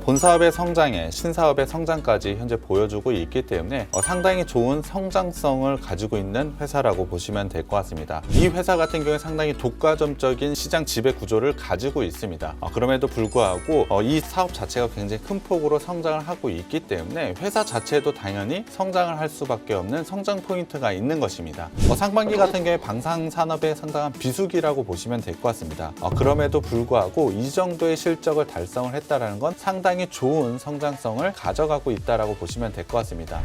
본 사업의 성장에 신사업의 성장까지 현재 보여주고 있기 때문에 상당히 좋은 성장성을 가지고 있는 회사라고 보시면 될 것 같습니다. 이 회사 같은 경우에 상당히 독과점적인 시장 지배 구조를 가지고 있습니다. 그럼에도 불구하고 이 사업 자체가 굉장히 큰 폭으로 성장을 하고 있기 때문에 회사 자체도 당연히 성장을 할 수밖에 없는 성장 포인트가 있는 것입니다. 상반기 같은 경우에 방산산업의 상당한 비수기라고 보시면 될 것 같습니다. 그럼에도 불구하고 이 정도의 실적을 달성을 했다는 건 상당히 좋은 성장성을 가져가고 있다고 보시면 될 것 같습니다.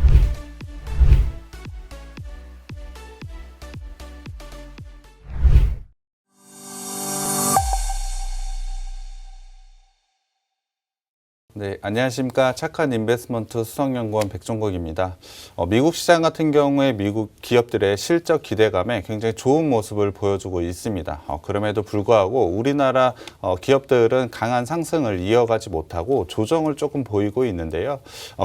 네, 안녕하십니까. 착한 인베스트먼트 수석연구원 백종국입니다. 미국 시장 같은 경우에 미국 기업들의 실적 기대감에 굉장히 좋은 모습을 보여주고 있습니다. 그럼에도 불구하고 우리나라 기업들은 강한 상승을 이어가지 못하고 조정을 조금 보이고 있는데요.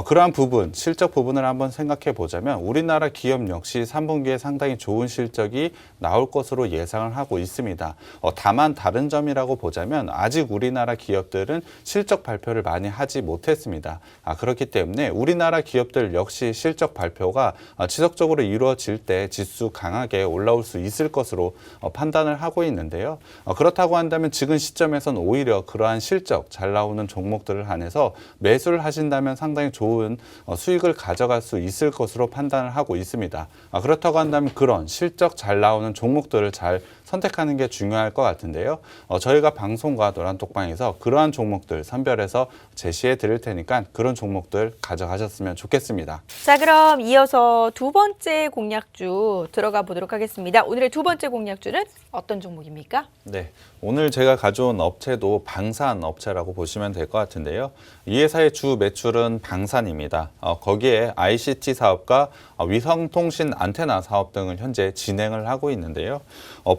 그러한 부분, 실적 부분을 한번 생각해 보자면 우리나라 기업 역시 3분기에 상당히 좋은 실적이 나올 것으로 예상을 하고 있습니다. 다만 다른 점이라고 보자면 아직 우리나라 기업들은 실적 발표를 많이 하지 못했습니다. 그렇기 때문에 우리나라 기업들 역시 실적 발표가 지속적으로 이루어질 때 지수 강하게 올라올 수 있을 것으로 판단을 하고 있는데요. 그렇다고 한다면 지금 시점에선 오히려 그러한 실적 잘 나오는 종목들을 한해서 매수를 하신다면 상당히 좋은 수익을 가져갈 수 있을 것으로 판단을 하고 있습니다. 그렇다고 한다면 그런 실적 잘 나오는 종목들을 잘 선택하는 게 중요할 것 같은데요. 저희가 방송과 노란톡방에서 그러한 종목들 선별해서 제시해 드릴 테니까 그런 종목들 가져가셨으면 좋겠습니다. 자, 그럼 이어서 두 번째 공략주 들어가 보도록 하겠습니다. 오늘의 두 번째 공략주는 어떤 종목입니까? 네, 오늘 제가 가져온 업체도 방산 업체라고 보시면 될 것 같은데요. 이 회사의 주 매출은 방산입니다. 거기에 ICT 사업과 위성통신 안테나 사업 등을 현재 진행을 하고 있는데요.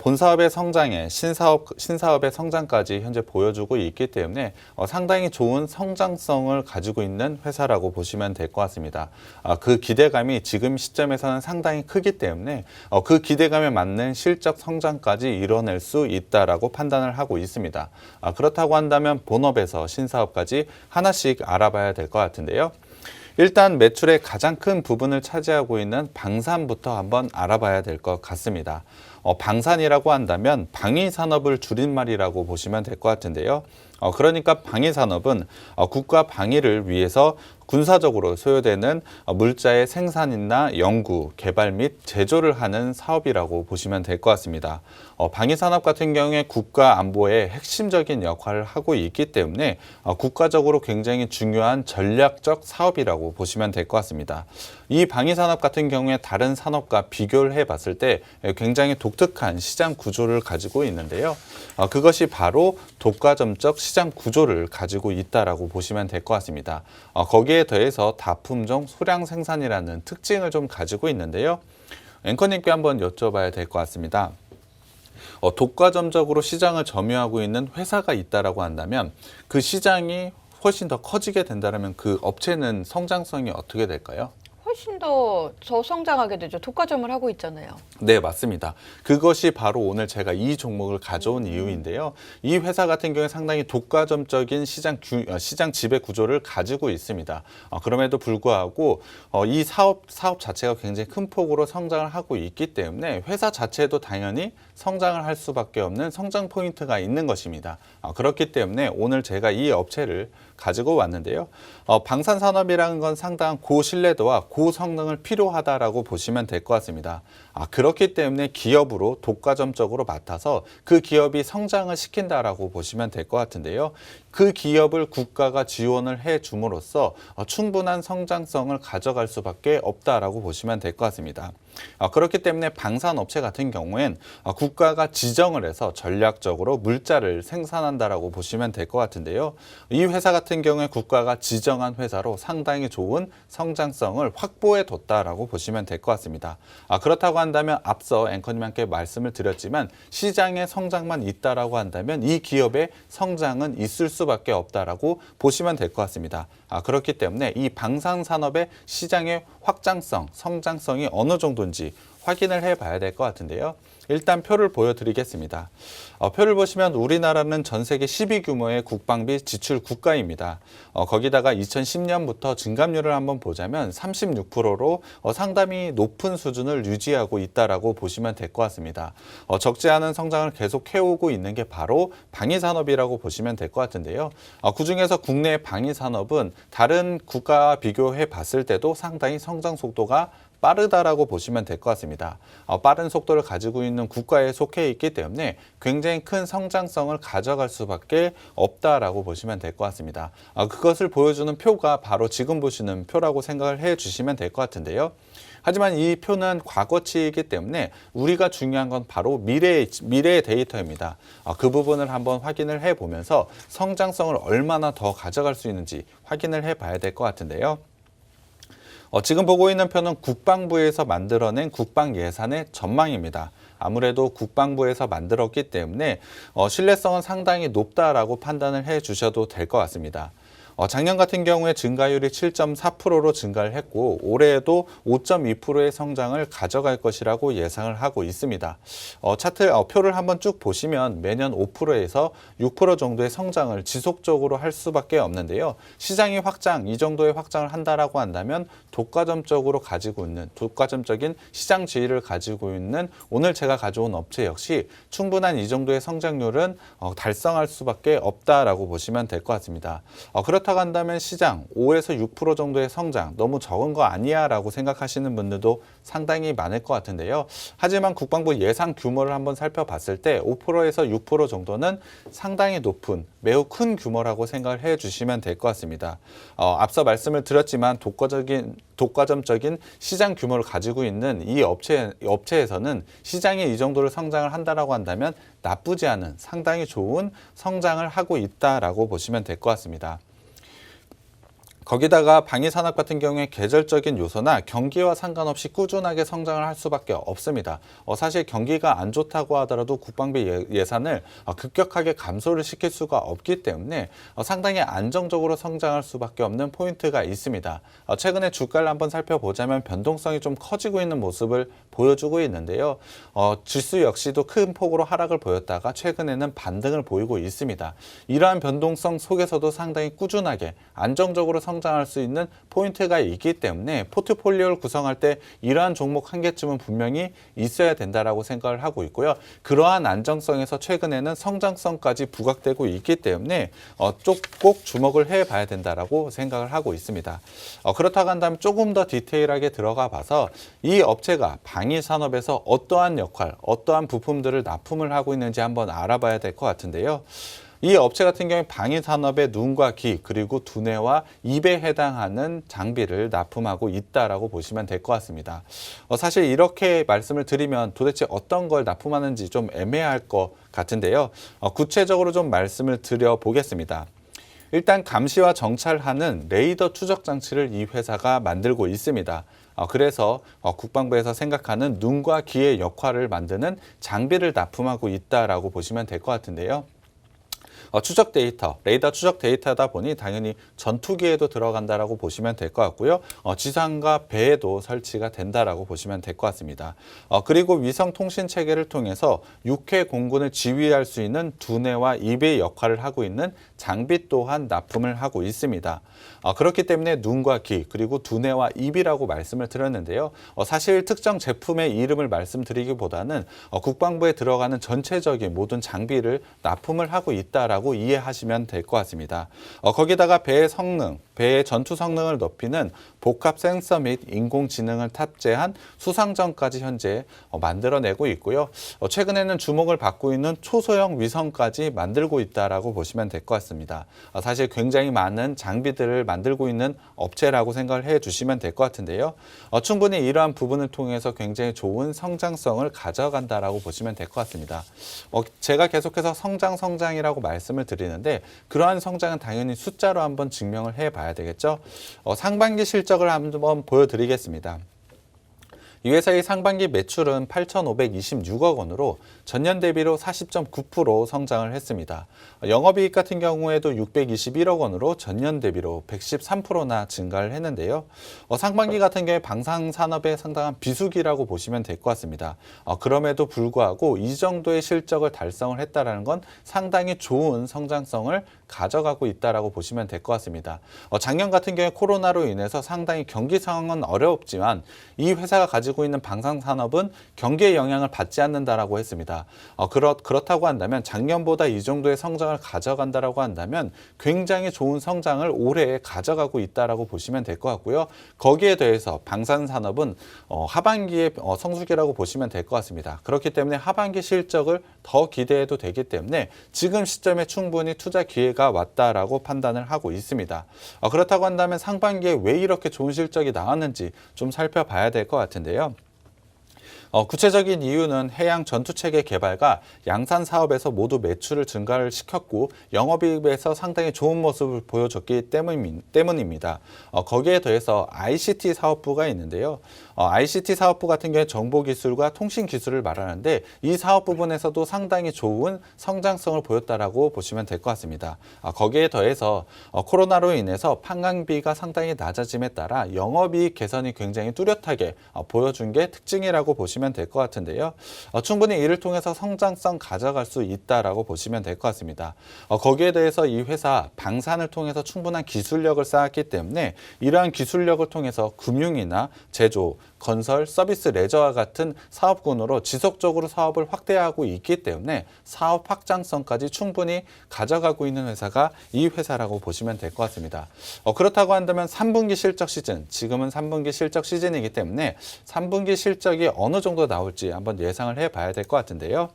본 사업의 성장에 신사업의 성장까지 현재 보여주고 있기 때문에 상당히 좋은 성장성을 가지고 있는 회사라고 보시면 될 것 같습니다. 그 기대감이 지금 시점에서는 상당히 크기 때문에 그 기대감에 맞는 실적 성장까지 이뤄낼 수 있다라고 판단을 하고 있습니다. 그렇다고 한다면 본업에서 신사업까지 하나씩 알아봐야 될 것 같은데요. 일단 매출의 가장 큰 부분을 차지하고 있는 방산부터 한번 알아봐야 될 것 같습니다. 방산이라고 한다면 방위산업을 줄임말이라고 보시면 될 것 같은데요. 그러니까 방위산업은 국가 방위를 위해서 군사적으로 소요되는 물자의 생산이나 연구, 개발 및 제조를 하는 사업이라고 보시면 될 것 같습니다. 방위산업 같은 경우에 국가 안보에 핵심적인 역할을 하고 있기 때문에 국가적으로 굉장히 중요한 전략적 사업이라고 보시면 될 것 같습니다. 이 방위산업 같은 경우에 다른 산업과 비교를 해봤을 때 굉장히 독특한 시장 구조를 가지고 있는데요. 그것이 바로 독과점적 시장 구조를 가지고 있다라고 보시면 될 것 같습니다. 거기에 더해서 다품종 소량 생산이라는 특징을 좀 가지고 있는데요. 앵커님께 한번 여쭤봐야 될 것 같습니다. 독과점적으로 시장을 점유하고 있는 회사가 있다라고 한다면 그 시장이 훨씬 더 커지게 된다면 그 업체는 성장성이 어떻게 될까요? 훨씬 더 성장하게 되죠. 독과점을 하고 있잖아요. 네, 맞습니다. 그것이 바로 오늘 제가 이 종목을 가져온 이유인데요. 이 회사 같은 경우에 상당히 독과점적인 시장 지배 구조를 가지고 있습니다. 그럼에도 불구하고 이 사업 자체가 굉장히 큰 폭으로 성장을 하고 있기 때문에 회사 자체도 당연히 성장을 할 수밖에 없는 성장 포인트가 있는 것입니다. 그렇기 때문에 오늘 제가 이 업체를 가지고 왔는데요. 방산산업이라는 건 상당한 고신뢰도와 고성능을 필요하다라고 보시면 될 것 같습니다. 그렇기 때문에 기업으로 독과점적으로 맡아서 그 기업이 성장을 시킨다라고 보시면 될 것 같은데요. 그 기업을 국가가 지원을 해 줌으로써 충분한 성장성을 가져갈 수밖에 없다라고 보시면 될 것 같습니다. 그렇기 때문에 방산업체 같은 경우엔 국가가 지정을 해서 전략적으로 물자를 생산한다라고 보시면 될 것 같은데요. 이 회사 같은 경우에 국가가 지정한 회사로 상당히 좋은 성장성을 확보해 뒀다라고 보시면 될 것 같습니다. 그렇다고 한다면 앞서 앵커님께 말씀을 드렸지만 시장의 성장만 있다라고 한다면 이 기업의 성장은 있을 수밖에 없다라고 보시면 될 것 같습니다. 그렇기 때문에 이 방산산업의 시장의 확장성, 성장성이 어느 정도인지 확인을 해봐야 될 것 같은데요. 일단 표를 보여드리겠습니다. 표를 보시면 우리나라는 전 세계 10위 규모의 국방비 지출 국가입니다. 거기다가 2010년부터 증감률을 한번 보자면 36%로 상당히 높은 수준을 유지하고 있다라고 보시면 될 것 같습니다. 적지 않은 성장을 계속 해오고 있는 게 바로 방위산업이라고 보시면 될 것 같은데요. 그중에서 국내 방위산업은 다른 국가와 비교해 봤을 때도 상당히 성장 속도가 빠르다라고 보시면 될 것 같습니다. 빠른 속도를 가지고 있는 국가에 속해 있기 때문에 굉장히 큰 성장성을 가져갈 수밖에 없다라고 보시면 될 것 같습니다. 그것을 보여주는 표가 바로 지금 보시는 표라고 생각을 해 주시면 될 것 같은데요. 하지만 이 표는 과거치이기 때문에 우리가 중요한 건 바로 미래의 데이터입니다. 그 부분을 한번 확인을 해 보면서 성장성을 얼마나 더 가져갈 수 있는지 확인을 해 봐야 될 것 같은데요. 지금 보고 있는 표는 국방부에서 만들어낸 국방 예산의 전망입니다. 아무래도 국방부에서 만들었기 때문에 신뢰성은 상당히 높다라고 판단을 해 주셔도 될 것 같습니다. 작년 같은 경우에 증가율이 7.4%로 증가를 했고 올해에도 5.2%의 성장을 가져갈 것이라고 예상을 하고 있습니다. 차트 표를 한번 쭉 보시면 매년 5%에서 6% 정도의 성장을 지속적으로 할 수밖에 없는데요. 시장이 이 정도의 확장을 한다라고 한다면 독과점적인 시장 지위를 가지고 있는 오늘 제가 가져온 업체 역시 충분한 이 정도의 성장률은 달성할 수밖에 없다라고 보시면 될 것 같습니다. 그렇다고 한다면 시장 5에서 6% 정도의 성장 너무 적은 거 아니야 라고 생각하시는 분들도 상당히 많을 것 같은데요. 하지만 국방부 예상 규모를 한번 살펴봤을 때 5%에서 6% 정도는 상당히 높은 매우 큰 규모라고 생각을 해 주시면 될 것 같습니다. 앞서 말씀을 드렸지만 독과점적인 시장 규모를 가지고 있는 이 업체에서는 시장이 이 정도를 성장을 한다라고 한다면 나쁘지 않은 상당히 좋은 성장을 하고 있다라고 보시면 될 것 같습니다. 거기다가 방위산업 같은 경우에 계절적인 요소나 경기와 상관없이 꾸준하게 성장을 할 수밖에 없습니다. 사실 경기가 안 좋다고 하더라도 국방비 예산을 급격하게 감소를 시킬 수가 없기 때문에 상당히 안정적으로 성장할 수밖에 없는 포인트가 있습니다. 최근에 주가를 한번 살펴보자면 변동성이 좀 커지고 있는 모습을 보여주고 있는데요. 지수 역시도 큰 폭으로 하락을 보였다가 최근에는 반등을 보이고 있습니다. 이러한 변동성 속에서도 상당히 꾸준하게 안정적으로 성장할 수 있는 포인트가 있기 때문에 포트폴리오를 구성할 때 이러한 종목 한 개쯤은 분명히 있어야 된다라고 생각을 하고 있고요. 그러한 안정성에서 최근에는 성장성까지 부각되고 있기 때문에 꼭 주목을 해봐야 된다라고 생각을 하고 있습니다. 그렇다고 한다면 조금 더 디테일하게 들어가 봐서 이 업체가 방위산업에서 어떠한 역할, 어떠한 부품들을 납품을 하고 있는지 한번 알아봐야 될 것 같은데요. 이 업체 같은 경우에 방위산업의 눈과 귀 그리고 두뇌와 입에 해당하는 장비를 납품하고 있다라고 보시면 될 것 같습니다. 사실 이렇게 말씀을 드리면 도대체 어떤 걸 납품하는지 좀 애매할 것 같은데요. 구체적으로 좀 말씀을 드려보겠습니다. 일단 감시와 정찰하는 레이더 추적 장치를 이 회사가 만들고 있습니다. 그래서 국방부에서 생각하는 눈과 귀의 역할을 만드는 장비를 납품하고 있다라고 보시면 될 것 같은데요. 추적 데이터, 레이더 추적 데이터다 보니 당연히 전투기에도 들어간다라고 보시면 될 것 같고요. 지상과 배에도 설치가 된다라고 보시면 될 것 같습니다. 그리고 위성 통신 체계를 통해서 육해 공군을 지휘할 수 있는 두뇌와 입의 역할을 하고 있는 장비 또한 납품을 하고 있습니다. 그렇기 때문에 눈과 귀 그리고 두뇌와 입이라고 말씀을 드렸는데요. 사실 특정 제품의 이름을 말씀드리기보다는 국방부에 들어가는 전체적인 모든 장비를 납품을 하고 있다라고 이해하시면 될 것 같습니다. 거기다가 배의 전투 성능을 높이는 복합 센서 및 인공지능을 탑재한 수상전까지 현재 만들어내고 있고요. 최근에는 주목을 받고 있는 초소형 위성까지 만들고 있다라고 보시면 될 것 같습니다. 사실 굉장히 많은 장비들을 만들고 있는 업체라고 생각을 해주시면 될 것 같은데요. 충분히 이러한 부분을 통해서 굉장히 좋은 성장성을 가져간다라고 보시면 될 것 같습니다. 제가 계속해서 성장이라고 말씀을 드리는데 그러한 성장은 당연히 숫자로 한번 증명을 해봐야 되겠죠. 상반기 실적을 한번 보여드리겠습니다. 이 회사의 상반기 매출은 8,526억 원으로 전년 대비로 40.9% 성장을 했습니다. 영업이익 같은 경우에도 621억 원으로 전년 대비로 113%나 증가를 했는데요. 상반기 같은 경우에 방산산업에 상당한 비수기라고 보시면 될 것 같습니다. 그럼에도 불구하고 이 정도의 실적을 달성을 했다는 건 상당히 좋은 성장성을 가져가고 있다라고 보시면 될 것 같습니다. 작년 같은 경우에 코로나로 인해서 상당히 경기 상황은 어렵지만 이 회사가 가지고 있는 방산산업은 경기의 영향을 받지 않는다라고 했습니다. 그렇다고 한다면 작년보다 이 정도의 성장을 가져간다라고 한다면 굉장히 좋은 성장을 올해 가져가고 있다라고 보시면 될 것 같고요. 거기에 더해서 방산산업은 하반기에 성수기라고 보시면 될 것 같습니다. 그렇기 때문에 하반기 실적을 더 기대해도 되기 때문에 지금 시점에 충분히 투자 기회가 왔다라고 판단을 하고 있습니다. 그렇다고 한다면 상반기에 왜 이렇게 좋은 실적이 나왔는지 좀 살펴봐야 될 것 같은데요. 구체적인 이유는 해양 전투체계 개발과 양산 사업에서 모두 매출을 증가를 시켰고 영업이익에서 상당히 좋은 모습을 보여줬기 때문입니다. 거기에 더해서 ICT 사업부가 있는데요. ICT 사업부 같은 경우에 정보기술과 통신기술을 말하는데 이 사업 부분에서도 상당히 좋은 성장성을 보였다라고 보시면 될 것 같습니다. 거기에 더해서 코로나로 인해서 판관비가 상당히 낮아짐에 따라 영업이익 개선이 굉장히 뚜렷하게 보여준 게 특징이라고 보시면 될 것 같은데요. 충분히 이를 통해서 성장성 가져갈 수 있다라고 보시면 될 것 같습니다. 거기에 대해서 이 회사 방산을 통해서 충분한 기술력을 쌓았기 때문에 이러한 기술력을 통해서 금융이나 제조, 건설, 서비스, 레저와 같은 사업군으로 지속적으로 사업을 확대하고 있기 때문에 사업 확장성까지 충분히 가져가고 있는 회사가 이 회사라고 보시면 될 것 같습니다. 그렇다고 한다면 3분기 실적 시즌, 지금은 3분기 실적 시즌이기 때문에 3분기 실적이 어느 정도 나올지 한번 예상을 해봐야 될 것 같은데요.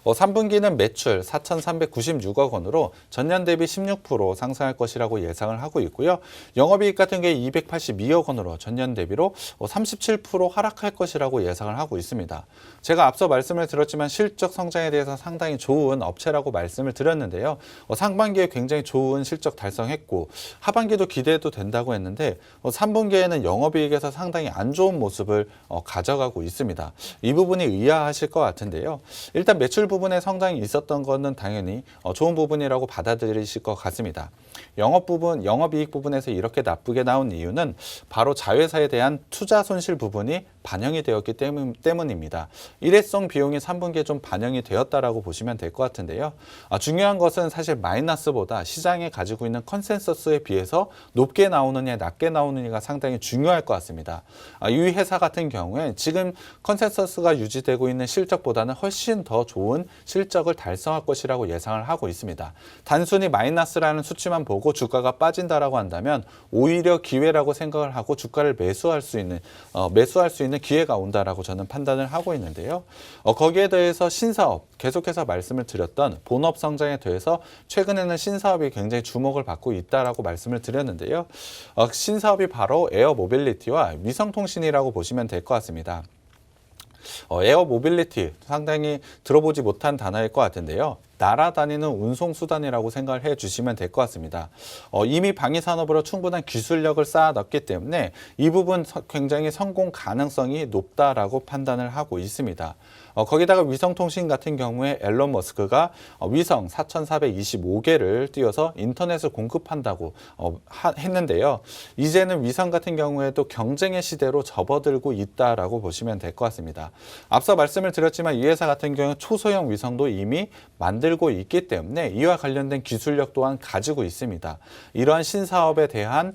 3분기는 매출 4,396억 원으로 전년 대비 16% 상승할 것이라고 예상을 하고 있고요. 영업이익 같은 게 282억 원으로 전년 대비로 37% 하락할 것이라고 예상을 하고 있습니다. 제가 앞서 말씀을 드렸지만 실적 성장에 대해서 상당히 좋은 업체라고 말씀을 드렸는데요. 상반기에 굉장히 좋은 실적 달성했고 하반기도 기대해도 된다고 했는데 3분기에는 영업이익에서 상당히 안 좋은 모습을 가져가고 있습니다. 이 부분이 의아하실 것 같은데요. 일단 매출 부분에 성장이 있었던 것은 당연히 좋은 부분이라고 받아들이실 것 같습니다. 영업이익 부분에서 이렇게 나쁘게 나온 이유는 바로 자회사에 대한 투자 손실 부분이 반영이 되었기 때문입니다. 일회성 비용이 3분기에 좀 반영이 되었다라고 보시면 될 것 같은데요. 중요한 것은 사실 마이너스보다 시장에 가지고 있는 컨센서스에 비해서 높게 나오느냐 낮게 나오느냐가 상당히 중요할 것 같습니다. 이 회사 같은 경우에 지금 컨센서스가 유지되고 있는 실적보다는 훨씬 더 좋은 실적을 달성할 것이라고 예상을 하고 있습니다. 단순히 마이너스라는 수치만 보고 주가가 빠진다라고 한다면 오히려 기회라고 생각을 하고 주가를 매수할 수 있는 기회가 온다라고 저는 판단을 하고 있는데요. 거기에 대해서 신사업, 계속해서 말씀을 드렸던 본업 성장에 대해서 최근에는 신사업이 굉장히 주목을 받고 있다라고 말씀을 드렸는데요. 신사업이 바로 에어 모빌리티와 위성통신이라고 보시면 될 것 같습니다. 에어 모빌리티 상당히 들어보지 못한 단어일 것 같은데요. 날아다니는 운송수단이라고 생각을 해주시면 될 것 같습니다. 이미 방위산업으로 충분한 기술력을 쌓아놨기 때문에 이 부분 굉장히 성공 가능성이 높다라고 판단을 하고 있습니다. 거기다가 위성통신 같은 경우에 앨런 머스크가 위성 4,425개를 띄워서 인터넷을 공급한다고 했는데요. 이제는 위성 같은 경우에도 경쟁의 시대로 접어들고 있다라고 보시면 될 것 같습니다. 앞서 말씀을 드렸지만 이 회사 같은 경우 초소형 위성도 이미 만들고 있기 때문에 이와 관련된 기술력 또한 가지고 있습니다. 이러한 신사업에 대한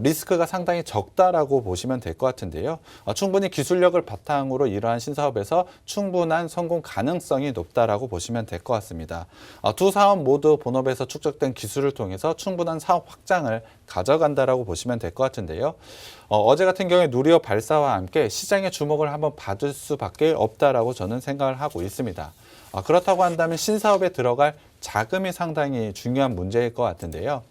리스크가 상당히 적다라고 보시면 될 것 같은데요. 충분히 기술력을 바탕으로 이러한 신사업에서 충분한 성공 가능성이 높다라고 보시면 될 것 같습니다. 두 사업 모두 본업에서 축적된 기술을 통해서 충분한 사업 확장을 가져간다라고 보시면 될 것 같은데요. 어제 같은 경우에 누리호 발사와 함께 시장의 주목을 한번 받을 수밖에 없다라고 저는 생각을 하고 있습니다. 그렇다고 한다면 신사업에 들어갈 자금이 상당히 중요한 문제일 것 같은데요.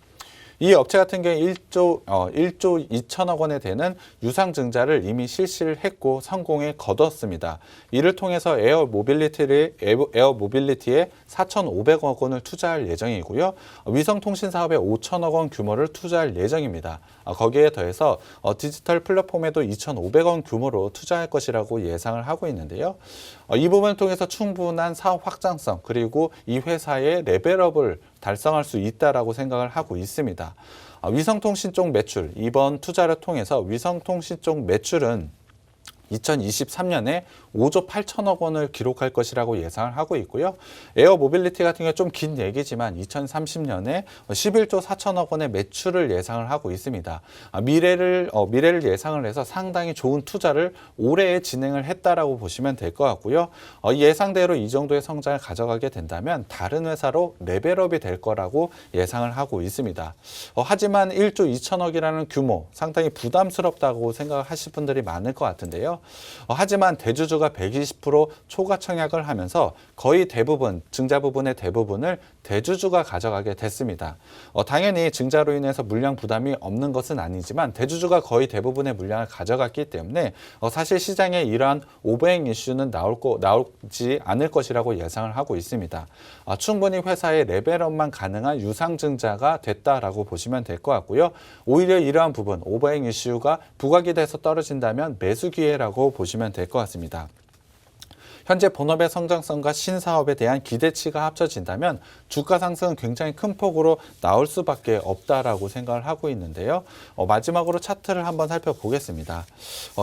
이 업체 같은 경우에 1조 2천억 원에 되는 유상증자를 이미 실시를 했고 성공에 거뒀습니다. 이를 통해서 에어 모빌리티에 4,500억 원을 투자할 예정이고요. 위성통신 사업에 5천억 원 규모를 투자할 예정입니다. 거기에 더해서 디지털 플랫폼에도 2,500억 원 규모로 투자할 것이라고 예상을 하고 있는데요. 이 부분을 통해서 충분한 사업 확장성 그리고 이 회사의 레벨업을 달성할 수 있다라고 생각을 하고 있습니다. 위성통신 쪽 매출, 이번 투자를 통해서 위성통신 쪽 매출은 2023년에 5조 8천억 원을 기록할 것이라고 예상을 하고 있고요. 에어 모빌리티 같은 경우 좀 긴 얘기지만 2030년에 11조 4천억 원의 매출을 예상을 하고 있습니다. 미래를 예상을 해서 상당히 좋은 투자를 올해 진행을 했다라고 보시면 될 것 같고요. 예상대로 이 정도의 성장을 가져가게 된다면 다른 회사로 레벨업이 될 거라고 예상을 하고 있습니다. 하지만 1조 2천억이라는 규모 상당히 부담스럽다고 생각하실 분들이 많을 것 같은데요. 하지만 대주주가 120% 초과 청약을 하면서 거의 대부분, 증자 부분의 대부분을 대주주가 가져가게 됐습니다. 당연히 증자로 인해서 물량 부담이 없는 것은 아니지만 대주주가 거의 대부분의 물량을 가져갔기 때문에 사실 시장에 이러한 오버행 이슈는 나오지 않을 것이라고 예상을 하고 있습니다. 충분히 회사의 레벨업만 가능한 유상증자가 됐다라고 보시면 될 것 같고요. 오히려 이러한 부분, 오버행 이슈가 부각이 돼서 떨어진다면 매수 기회라고 보시면 될 것 같습니다. 현재 본업의 성장성과 신사업에 대한 기대치가 합쳐진다면 주가 상승은 굉장히 큰 폭으로 나올 수밖에 없다라고 생각을 하고 있는데요. 마지막으로 차트를 한번 살펴보겠습니다.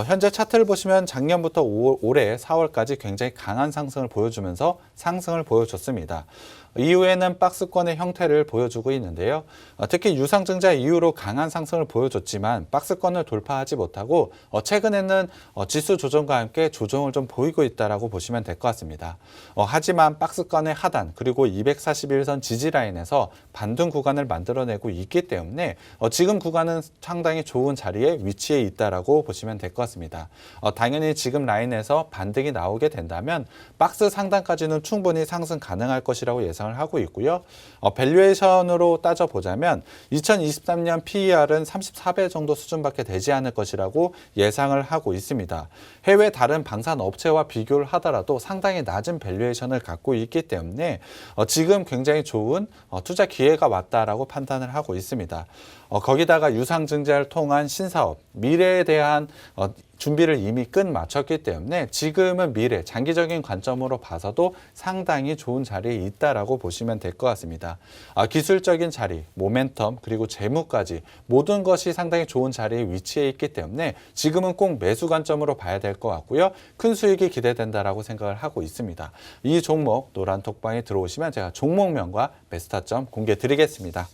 현재 차트를 보시면 작년부터 올해 4월까지 굉장히 강한 상승을 보여주면서 상승을 보여줬습니다. 이후에는 박스권의 형태를 보여주고 있는데요. 특히 유상증자 이후로 강한 상승을 보여줬지만 박스권을 돌파하지 못하고 최근에는 지수 조정과 함께 조정을 좀 보이고 있다라고 보시면 될 것 같습니다. 하지만 박스권의 하단 그리고 241선 지지라인에서 반등 구간을 만들어내고 있기 때문에 지금 구간은 상당히 좋은 자리에 위치해 있다라고 보시면 될 것 같습니다. 당연히 지금 라인에서 반등이 나오게 된다면 박스 상단까지는 충분히 상승 가능할 것이라고 예상을 하고 있고요. 밸류에이션으로 따져보자면 2023년 PER은 34배 정도 수준밖에 되지 않을 것이라고 예상을 하고 있습니다. 해외 다른 방산 업체와 비교를 하더라도 상당히 낮은 밸류에이션을 갖고 있기 때문에 지금 굉장히 좋은 투자 기회가 왔다라고 판단을 하고 있습니다. 거기다가 유상증자를 통한 신사업, 미래에 대한 준비를 이미 끝마쳤기 때문에 지금은 미래, 장기적인 관점으로 봐서도 상당히 좋은 자리에 있다라고 보시면 될 것 같습니다. 기술적인 자리, 모멘텀, 그리고 재무까지 모든 것이 상당히 좋은 자리에 위치해 있기 때문에 지금은 꼭 매수 관점으로 봐야 될 것 같고요. 큰 수익이 기대된다라고 생각을 하고 있습니다. 이 종목 노란 톡방에 들어오시면 제가 종목명과 매수 타점 공개 드리겠습니다.